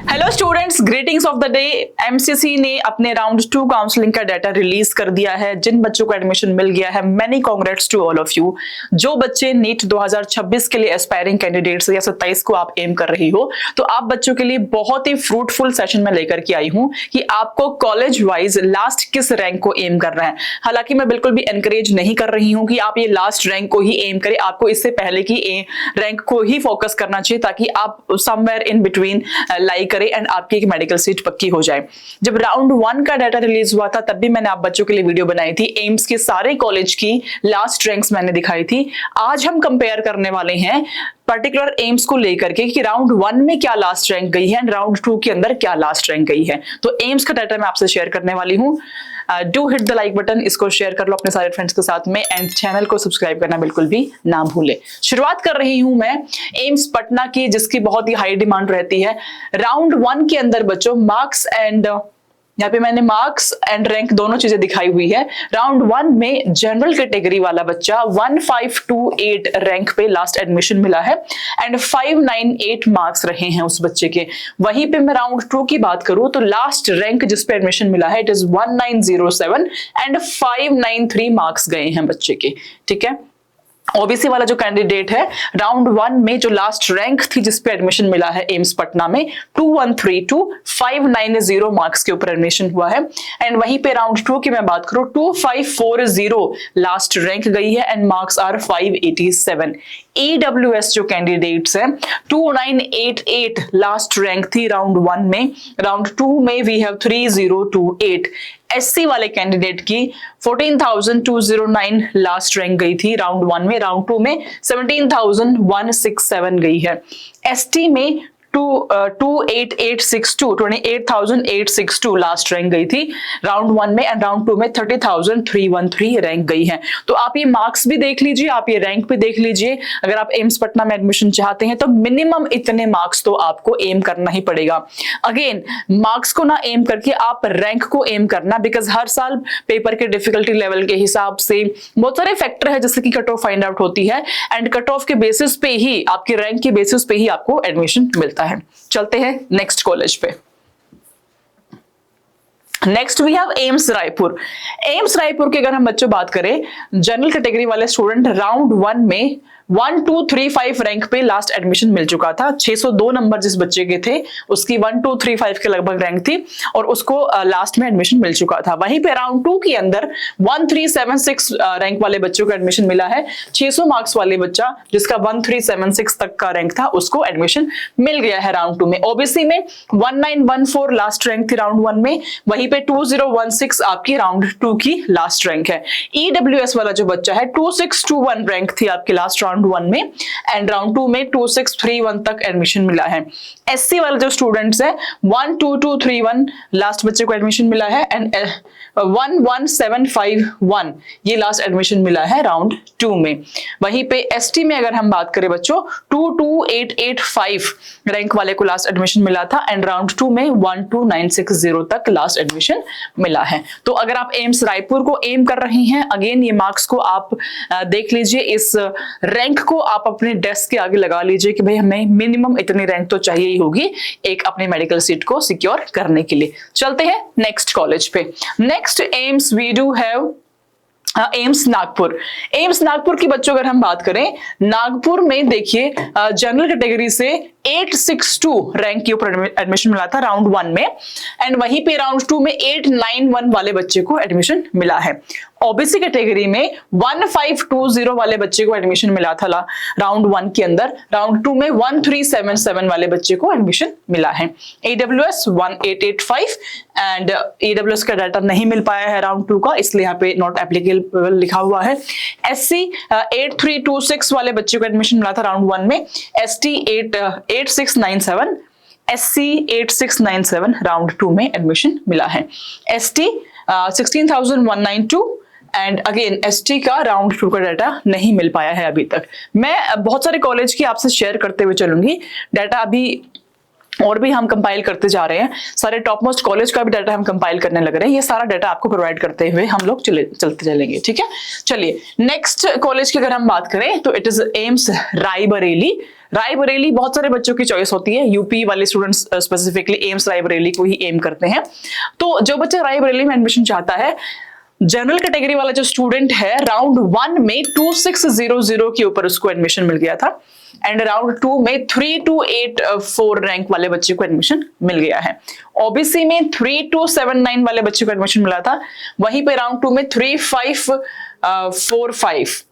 Hello students, greetings of the day. MCC ने अपने round 2 counselling का डाटा रिलीज कर दिया है। जिन बच्चों को एडमिशन मिल गया है, many congrats to all of you. जो बच्चे नीट 2026 के लिए एस्पायरिंग कैंडिडेट्स या 27 को आप एम कर रही हो, तो आप बच्चों के लिए बहुत ही फ्रूटफुल सेशन में लेकर के आई हूं कि आपको कॉलेज वाइज लास्ट किस रैंक को एम करना है। हालांकि मैं बिल्कुल भी एनकरेज नहीं कर रही हूं कि आप ये लास्ट रैंक को ही एम करें। आपको इससे पहले की रैंक को ही फोकस करना चाहिए ताकि आप समवेयर इन बिटवीन लाइक करें एंड आपकी एक मेडिकल सीट पक्की हो जाए। जब राउंड 1 का डाटा रिलीज हुआ था तब भी मैंने आप बच्चों के लिए वीडियो बनाई थी। एम्स के सारे कॉलेज की लास्ट रैंक्स मैंने दिखाई थी। आज हम कंपेयर करने वाले हैं पर्टिकुलर एम्स को लेकर के कि राउंड 1 में क्या लास्ट रैंक गई है एंड राउंड 2 के अंदर क्या लास्ट रैंक गई है। तो एम्स का डाटा मैं आपसे शेयर करने वाली हूं। Do hit the like button, इसको शेयर कर लो अपने सारे फ्रेंड्स के साथ में एंड चैनल को सब्सक्राइब करना बिल्कुल भी ना भूले। शुरुआत कर रही हूं मैं एम्स पटना की, जिसकी बहुत ही हाई डिमांड रहती है। राउंड 1 के अंदर बच्चों मार्क्स एंड यहाँ पे मैंने मार्क्स एंड रैंक दोनों चीजें दिखाई हुई है। राउंड 1 में जनरल कैटेगरी वाला बच्चा 1528 रैंक पे लास्ट एडमिशन मिला है एंड 598 मार्क्स रहे हैं उस बच्चे के। वहीं पे मैं राउंड 2 की बात करूं तो लास्ट रैंक जिस पे एडमिशन मिला है इट इज 1907 एंड 593 मार्क्स गए हैं बच्चे के। ठीक है, ओबीसी वाला जो कैंडिडेट है राउंड 1 में जो लास्ट रैंक थी जिस पे एडमिशन मिला है एम्स पटना में 2132 590 मार्क्स के ऊपर एडमिशन हुआ है। एंड वहीं पे राउंड 2 की मैं बात करूं 2540 लास्ट रैंक गई है एंड मार्क्स आर 587। EWS जो कैंडिडेट्स हैं 2988 लास्ट रैंक थी राउंड 1 में। राउंड 2 में वी हैव 3028। SC वाले कैंडिडेट की 14,209 लास्ट रैंक गई थी राउंड 1 में। राउंड 2 में 17,167 गई है। ST में 28,862 लास्ट रैंक गई थी राउंड 1 में एंड राउंड 2 में 30,313 रैंक गई है। तो आप ये मार्क्स भी देख लीजिए, आप ये रैंक भी देख लीजिए। अगर आप एम्स पटना में एडमिशन चाहते हैं तो मिनिमम इतने मार्क्स तो आपको एम करना ही पड़ेगा। अगेन मार्क्स को ना एम करके आप रैंक को एम करना, बिकॉज हर साल पेपर के डिफिकल्टी लेवल के हिसाब से बहुत सारे फैक्टर है जैसे कि कट ऑफ फाइंड आउट होती है एंड कट ऑफ के बेसिस पे ही, आपके रैंक के बेसिस पे ही आपको एडमिशन मिलता है। चलते हैं नेक्स्ट कॉलेज पे। Next we have AIIMS Raipur. AIIMS Raipur की अगर हम बच्चों बात करें, जनरल कैटेगरी वाले स्टूडेंट राउंड 1 में 1235 रैंक पे लास्ट एडमिशन मिल चुका था। 602 नंबर जिस बच्चे के थे उसकी 1235 के लगभग रैंक थी और उसको लास्ट में एडमिशन मिल चुका था। वहीं पे राउंड 2 के अंदर 1376 रैंक वाले बच्चों को एडमिशन मिला है। 600 मार्क्स वाले बच्चा जिसका 1376 तक का रैंक था उसको एडमिशन मिल गया है राउंड 2 में। ओबीसी में 1914 लास्ट रैंक थी राउंड 1 में। वहीं पे 2016 आपकी राउंड 2 की लास्ट रैंक है। EWS वाला जो बच्चा है 2621 रैंक थी आपकी लास्ट राउंड 1 में एंड राउंड 2 में 2631 तक एडमिशन मिला है। SC वाले जो स्टूडेंट्स है 12231 लास्ट बच्चे को एडमिशन मिला है एंड 11751 ये लास्ट एडमिशन मिला है राउंड 2 में। वहीं पे ST में अगर हम बात करें बच्चों 22885 रैंक वाले को लास्ट एडमिशन मिला था एंड राउंड 2 में 12960 तक लास्ट एडमिशन मिला है। तो अगर आप एम्स रायपुर को एम कर रही हैं, अगेन ये मार्क्स को आप देख लीजिए, इस रैंक को आप अपने डेस्क के आगे लगा लीजिए कि भाई हमें मिनिमम इतनी रैंक तो चाहिए ही होगी एक अपने मेडिकल सीट को सिक्योर करने के लिए। चलते हैं नेक्स्ट कॉलेज पे। Next AIIMS we do have AIIMS Nagpur. AIIMS Nagpur की बच्चों अगर हम बात करें, नागपुर में देखिए जनरल कैटेगरी से 862 रैंक के ऊपर एडमिशन मिला था राउंड 1 में एंड वहीं पे राउंड 2 में 891 वाले बच्चे को एडमिशन मिला है। ओबीसी कैटेगरी में 1520 वाले बच्चे को एडमिशन मिला था राउंड 1 के अंदर। राउंड 2 में 1377 वाले बच्चे को एडमिशन मिला है। EWS 1885 एंड EWS का डाटा नहीं मिल पाया है राउंड 2 का, इसलिए यहाँ पे नॉट एप्लीकेबल लिखा हुआ है। SC 8326 वाले बच्चे को एडमिशन मिला था राउंड 1 में। ST 8697, SC 8697 राउंड 2 में एडमिशन मिला है। ST 16192 एंड अगेन ST का राउंड 2 का डाटा नहीं मिल पाया है अभी तक। मैं बहुत सारे कॉलेज की आपसे शेयर करते हुए चलूंगी डाटा, अभी और भी हम कंपाइल करते जा रहे हैं। सारे टॉप मोस्ट कॉलेज का भी डाटा हम कंपाइल करने लग रहे हैं। ये सारा डाटा आपको प्रोवाइड करते हुए हम लोग चलते चलेंगे। ठीक है, चलिए नेक्स्ट कॉलेज की अगर हम बात करें तो it is AIIMS Raebareli. Raebareli बहुत सारे बच्चों की चॉइस होती है, यूपी वाले स्टूडेंट्स स्पेसिफिकली एम्स रायबरेली को ही एम करते हैं। तो जो बच्चा रायबरेली में एडमिशन चाहता है, जनरल कैटेगरी वाला जो स्टूडेंट है, राउंड 1 में 2600 के ऊपर उसको एडमिशन मिल गया था, एंड राउंड 2 में 3284 रैंक वाले बच्चे को एडमिशन मिल गया है। ओबीसी में 3279 वाले बच्चे को एडमिशन मिला था, वहीं पे राउंड 2 में 3545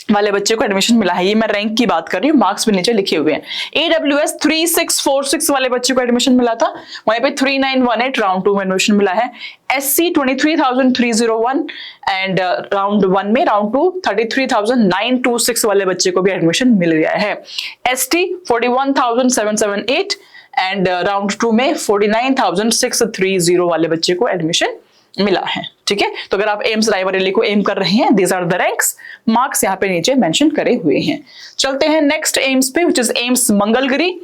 वाले बच्चे को एडमिशन मिला है। ये मैं रैंक की बात कर रही हूँ, मार्क्स भी नीचे लिखे हुए हैं। AWS 3646 वाले बच्चे को एडमिशन मिला था, वहीं पे 3918 राउंड 2 में एडमिशन मिला है। SC 23,301 एंड राउंड 1 में राउंड 2 33,926 वाले बच्चे को भी एडमिशन मिल गया है। ST 41,778 एंड राउंड 2 में 49,630 वाले बच्चे को एडमिशन मिला है। ठीक है, तो अगर आप एम्स रायबरेली को एम कर रहे हैं, these are the ranks, marks यहाँ पे नीचे मेंशन करे हुए हैं। चलते हैं नेक्स्ट एम्स पे, विच इज एम्स मंगलगिरी।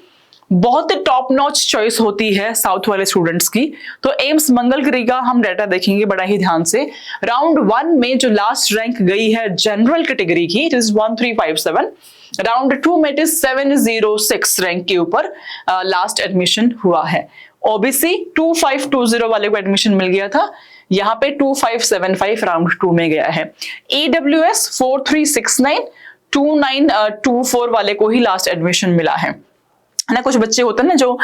बहुत टॉप नॉच चॉइस होती है साउथ वाले स्टूडेंट्स की, तो एम्स मंगलगिरी का हम डाटा देखेंगे बड़ा ही ध्यान से। राउंड 1 में जो लास्ट रैंक गई है जनरल कैटेगरी की, इट इज 1357। राउंड 2 में इट इज 706 रैंक के ऊपर लास्ट एडमिशन हुआ है। ओबीसी 2520 वाले को एडमिशन मिल गया था, यहाँ पे 2575 राउंड 2 में गया है। AWS 4369 2924 वाले को ही लास्ट एडमिशन मिला है ना। कुछ बच्चे होते हैं ना जो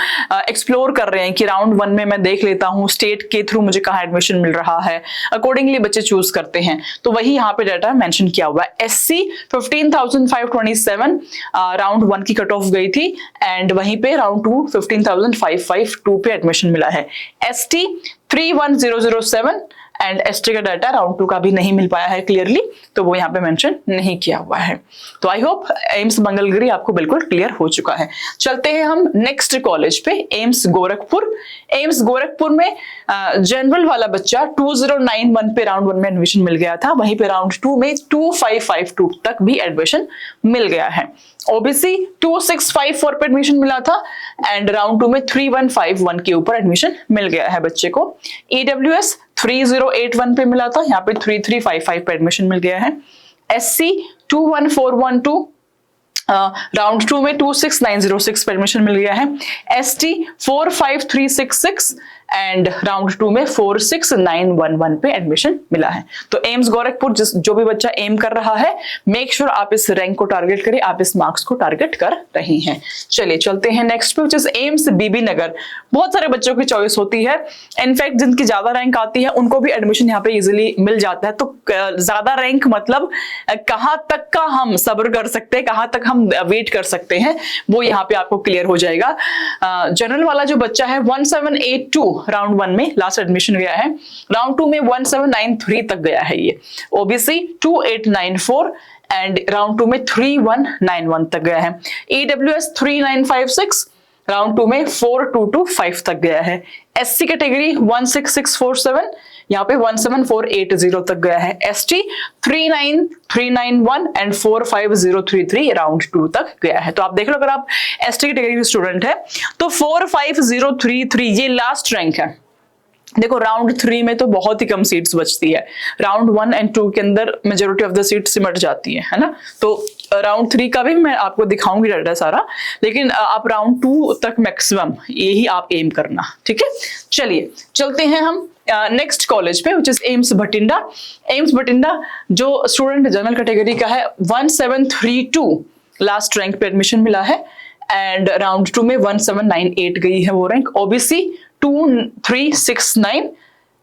एक्सप्लोर कर रहे हैं कि राउंड 1 में मैं देख लेता हूँ स्टेट के थ्रू मुझे कहाँ एडमिशन मिल रहा है, अकॉर्डिंगली बच्चे चूज करते हैं, तो वही यहाँ पे डाटा मेंशन किया हुआ है। SC 15,527 राउंड 1 की कट ऑफ गई थी, एंड वहीं पे राउंड 2 15,552 पे एडमिशन मिला है। ST 31,007 एंड ST का डाटा राउंड 2 का भी नहीं मिल पाया है क्लियरली, तो वो यहाँ पे मेंशन नहीं किया हुआ है। तो आई होप एम्स मंगलगिरी आपको बिल्कुल क्लियर हो चुका है। चलते हैं हम नेक्स्ट कॉलेज पे, एम्स गोरखपुर। एम्स गोरखपुर में जनरल वाला बच्चा 2091 पे राउंड 1 में एडमिशन मिल गया था, वहीं पे राउंड 2 में 2552 तक भी एडमिशन मिल गया है। ओबीसी 2654 पे एडमिशन मिला था, एंड राउंड 2 में 3151 के ऊपर एडमिशन मिल गया है बच्चे को। AWS 3081 पे मिला था, यहाँ पे 3355 पे एडमिशन मिल गया है। SC 21412 राउंड 2 में 26906 पे एडमिशन मिल गया है। ST 45366 एंड राउंड 2 में 46911 पे एडमिशन मिला है। तो एम्स गोरखपुर जो भी बच्चा एम कर रहा है, मेक श्योर आप इस रैंक को टारगेट करें, आप इस मार्क्स को टारगेट कर रही हैं। चलिए चलते हैं नेक्स्ट पे, विच इज एम्स बीबी नगर। बहुत सारे बच्चों की चॉइस होती है, इनफैक्ट जिनकी ज्यादा रैंक आती है उनको भी एडमिशन यहाँ पे इजिली मिल जाता है। तो ज्यादा रैंक मतलब कहाँ तक का हम सब्र कर सकते हैं, कहाँ तक हम वेट कर सकते हैं, वो यहाँ पे आपको क्लियर हो जाएगा। जनरल वाला जो बच्चा है 1782 राउंड 1 में लास्ट एडमिशन गया है, राउंड 2 में 1793 तक गया है ये। ओबीसी 2894 एंड राउंड 2 में 3191 तक गया है। AWS 3956 राउंड 2 में 4225 तक गया है। SC कैटेगरी 16647 यहाँ पे 17480 तक गया है। ST 39391 एंड 45033 राउंड 2 तक गया है। तो आप देख लो, अगर आप ST कैटेगरी के स्टूडेंट है तो 45033 ये लास्ट रैंक है। देखो राउंड 3 में तो बहुत ही कम सीट्स बचती है, राउंड 1 एंड 2 के अंदर मेजोरिटी ऑफ द सीट्स सिमट जाती है ना। तो राउंड 3 का भी मैं आपको दिखाऊंगी डाटा सारा, लेकिन आप राउंड 2 तक मैक्सिमम यही आप एम करना, ठीक है। चलिए चलते हैं हम नेक्स्ट कॉलेज पे, which is AIIMS Bathinda. AIIMS Bathinda जो स्टूडेंट जनरल कैटेगरी का है 1732 लास्ट रैंक पे एडमिशन मिला है, एंड राउंड 2 में 1798 गई है वो रैंक। ओबीसी 2369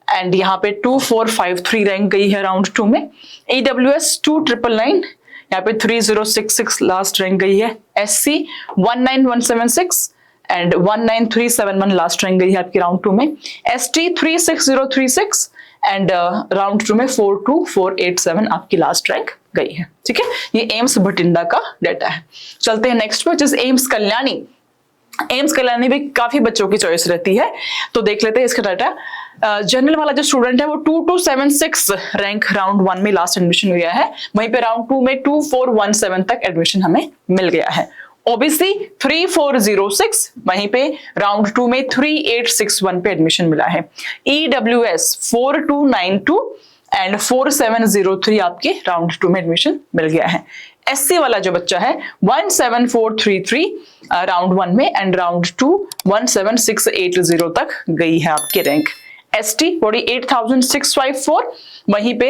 एंड यहाँ पे 2453 रैंक गई है राउंड 2 में। AWS 2999 यहाँ पे 3066 लास्ट रैंक गई है। SC 19176 एंड 19371 लास्ट रैंक गई है आपकी राउंड 2 में। ST 36036 एंड राउंड 2 में 42487 आपकी लास्ट रैंक गई है, ठीक है। ये एम्स भटिंडा का डाटा है। चलते हैं नेक्स्ट पे, जिस एम्स कल्याणी। एम्स कल्याणी भी काफी बच्चों की चॉइस रहती है, तो देख लेते हैं इसका डाटा। जनरल वाला जो स्टूडेंट है वो 2276 रैंक राउंड 1 में लास्ट एडमिशन गया है, वहीं पे राउंड 2 में 2417 तक एडमिशन हमें मिल गया है। ओबीसी 3406 वहीं पे राउंड 2 में 3861 पे एडमिशन मिला है। EWS 4292 एंड 4703 आपके राउंड 2 में एडमिशन मिल गया है। SC वाला जो बच्चा है 17433 राउंड 1 में एंड राउंड 2 17680 तक गई है आपकी रैंक। ST 48,654, वहीं पे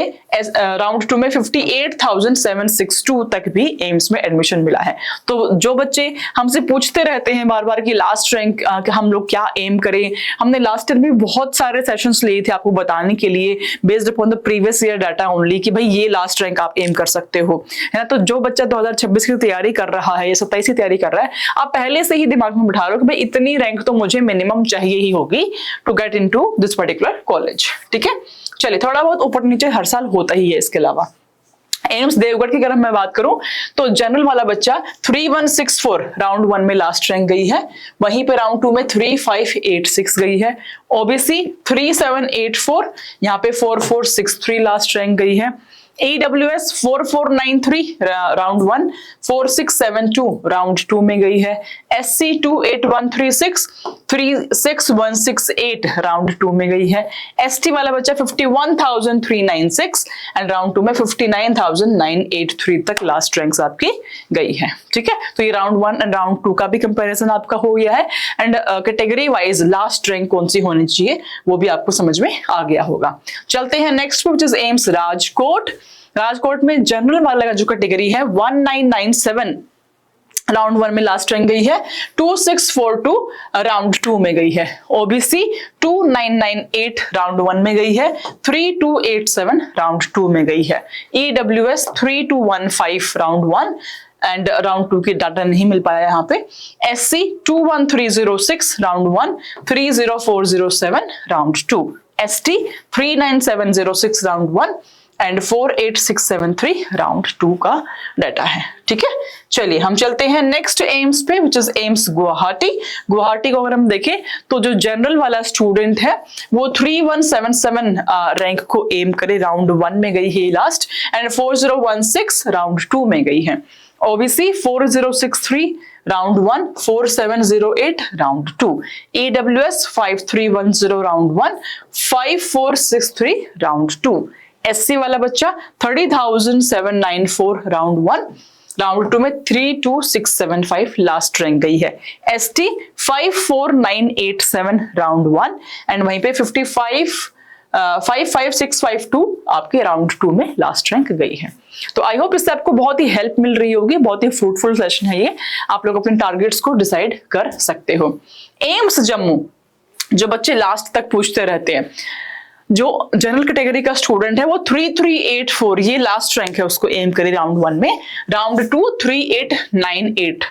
राउंड 2 में 58,762 तक भी एम्स में एडमिशन मिला है। तो जो बच्चे हमसे पूछते रहते हैं बार बार कि लास्ट रैंक हम लोग क्या एम करें, हमने लास्ट ईयर भी बहुत सारे सेशंस लिए थे आपको बताने के लिए based upon the previous year data only कि भाई ये लास्ट रैंक आप एम कर सकते हो, है ना। तो जो बच्चा 2026 की तैयारी कर रहा है या 27 की तैयारी कर रहा है, आप पहले से ही दिमाग में बिठा लो कि भाई इतनी रैंक तो मुझे मिनिमम चाहिए ही होगी to get into this particular college. ठीक है, चलिए थोड़ा बहुत ऊपर नीचे हर साल होता ही है। इसके अलावा एम्स देवगढ़ की अगर मैं बात करूं तो जनरल वाला बच्चा 3164 राउंड 1 में लास्ट रैंक गई है, वहीं पे राउंड 2 में 3586 गई है। ओबीसी 3784, यहाँ पे 4463 लास्ट रैंक गई है। AWS 4493 राउंड 1, 4672 राउंड 2 में गई है। SC 28136 36168 राउंड 2 में गई है। ST वाला बच्चा 51,396 एंड राउंड 2 में 59,983 तक लास्ट रैंक्स आपकी गई है। ठीक है, तो ये राउंड 1 एंड राउंड 2 का भी कंपैरिजन आपका हो गया है and category wise last rank कौन सी होनी चाहिए वो भी आपको समझ में आ गया होगा। चलते हैं next which is AIIMS Rajkot. Rajkot में जनरल वाला का जो कैटेगरी है 1997 राउंड 1 में लास्ट रैंक गई है, 2642 राउंड 2 में गई है। ओबीसी 2998 राउंड 1 में गई है, 3287 राउंड 2 में गई है। EWS 3215 राउंड 1 एंड राउंड 2 की डाटा नहीं मिल पाया यहाँ पे। SC 21306 round 1, 30407 round 2। ST 39706 round 1 and 48673 round 2 का डाटा है। ठीक है, चलिए हम चलते हैं नेक्स्ट एम्स पे which is AIIMS Guwahati. Guwahati को अगर हम देखें तो जो जनरल वाला स्टूडेंट है वो 3177 रैंक को एम करे, राउंड 1 में गई है लास्ट एंड 4016 राउंड 2 में गई है। OBC 4063 round 1, 4708 round 2। AWS 5310 round 1, 5463 round 2। SC वाला बच्चा 30,794 राउंड 1, राउंड 2 में 32675 लास्ट रैंक गई है। ST 54987 राउंड 1 एंड वहीं पे 55652 आपके राउंड 2 में लास्ट रैंक गई है। तो आई होप इससे आपको बहुत ही हेल्प मिल रही होगी, बहुत ही फ्रूटफुल सेशन है ये, आप लोग अपने टारगेट्स को डिसाइड कर सकते हो। एम्स जम्मू, जो बच्चे लास्ट तक पूछते रहते हैं, जो जनरल कैटेगरी का स्टूडेंट है वो 3384 ये लास्ट रैंक है, उसको एम करे राउंड 1 में, राउंड 2 3898।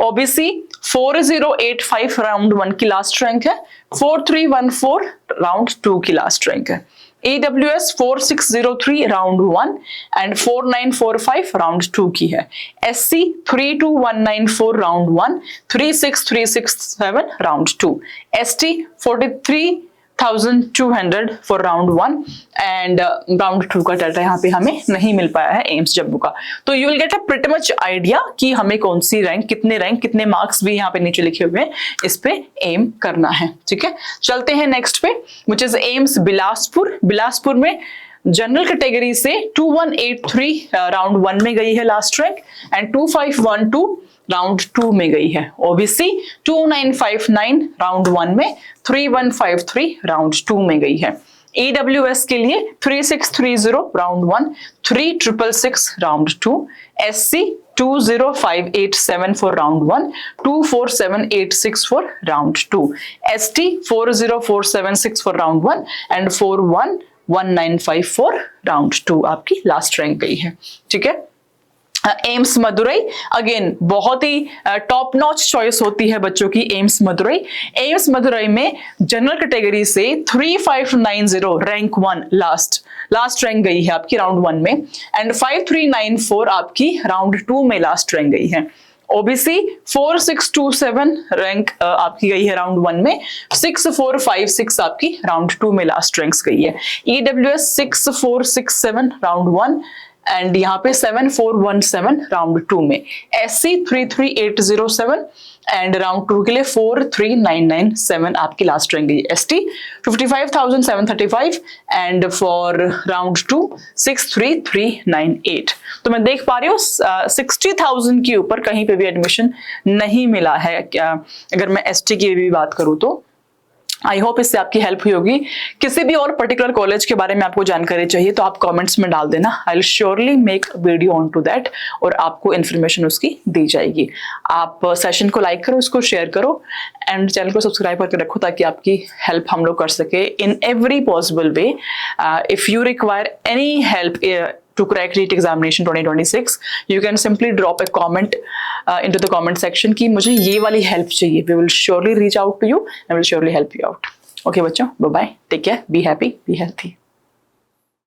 ओबीसी 4085 राउंड 1 की लास्ट रैंक है, 4314 राउंड 2 की लास्ट रैंक है। AWS 4603 राउंड 1 एंड 4945 राउंड 2 की है। SC 32194 round 1, 36367 round 2। ST 43,200 for round 1 and round 2 का डाटा यहाँ पे हमें नहीं मिल पाया है एम्स जम्मू का। तो you will get a pretty much idea कि हमें कौन सी रैंक, कितने मार्क्स भी यहाँ पे नीचे लिखे हुए हैं, इस पे एम करना है। ठीक है, चलते हैं नेक्स्ट पे which is AIIMS Bilaspur. Bilaspur में जनरल कैटेगरी से 2183 राउंड 1 में गई है लास्ट रैंक एंड 2512 राउंड 2 में गई है। ओबीसी 2959 राउंड 1 में, 3153 राउंड 2 में गई है। AWS के लिए 3630 round 1, 3666 round 2। SC 20587 for round 1, 24786 for round 2। ST 40476 for round 1 and 41195 for round 2 आपकी लास्ट रैंक गई है। ठीक है, एम्स मदुरई अगेन बहुत ही टॉप नॉच चॉइस होती है बच्चों की एम्स मदुरई। एम्स मदुरई में जनरल कैटेगरी से 3590 रैंक 1 लास्ट रैंक गई है आपकी राउंड 1 में एंड 5394 आपकी राउंड 2 में लास्ट रैंक गई है। ओबीसी 4627 रैंक आपकी गई है राउंड 1 में, 6456 आपकी राउंड 2 में लास्ट रैंक्स गई है। EWS 6467 राउंड 1 एंड यहाँ पे 7417 राउंड 2 में। SC 33807 एंड राउंड 2 के लिए 43997 आपकी लास्ट रहेंगी ST 55,735 एंड फॉर राउंड 2 63398। तो मैं देख पा रही हूँ 60,000 के ऊपर कहीं पे भी एडमिशन नहीं मिला है। क्या अगर मैं ST की भी बात करूँ तो आई होप इससे आपकी हेल्प हुई होगी। किसी भी और पर्टिकुलर कॉलेज के बारे में आपको जानकारी चाहिए तो आप कमेंट्स में डाल देना, I will surely make video on to that और आपको इन्फॉर्मेशन उसकी दी जाएगी। आप सेशन को लाइक करो, उसको शेयर करो एंड चैनल को सब्सक्राइब करके रखो ताकि आपकी हेल्प हम लोग कर सके in every possible way. If you require any help to crack NEET examination 2026 you can simply drop a comment into the comment section कि मुझे ये वाली help चाहिए। We will surely reach out to you and will surely help you out। Okay बच्चों, bye bye, take care, be happy, be healthy।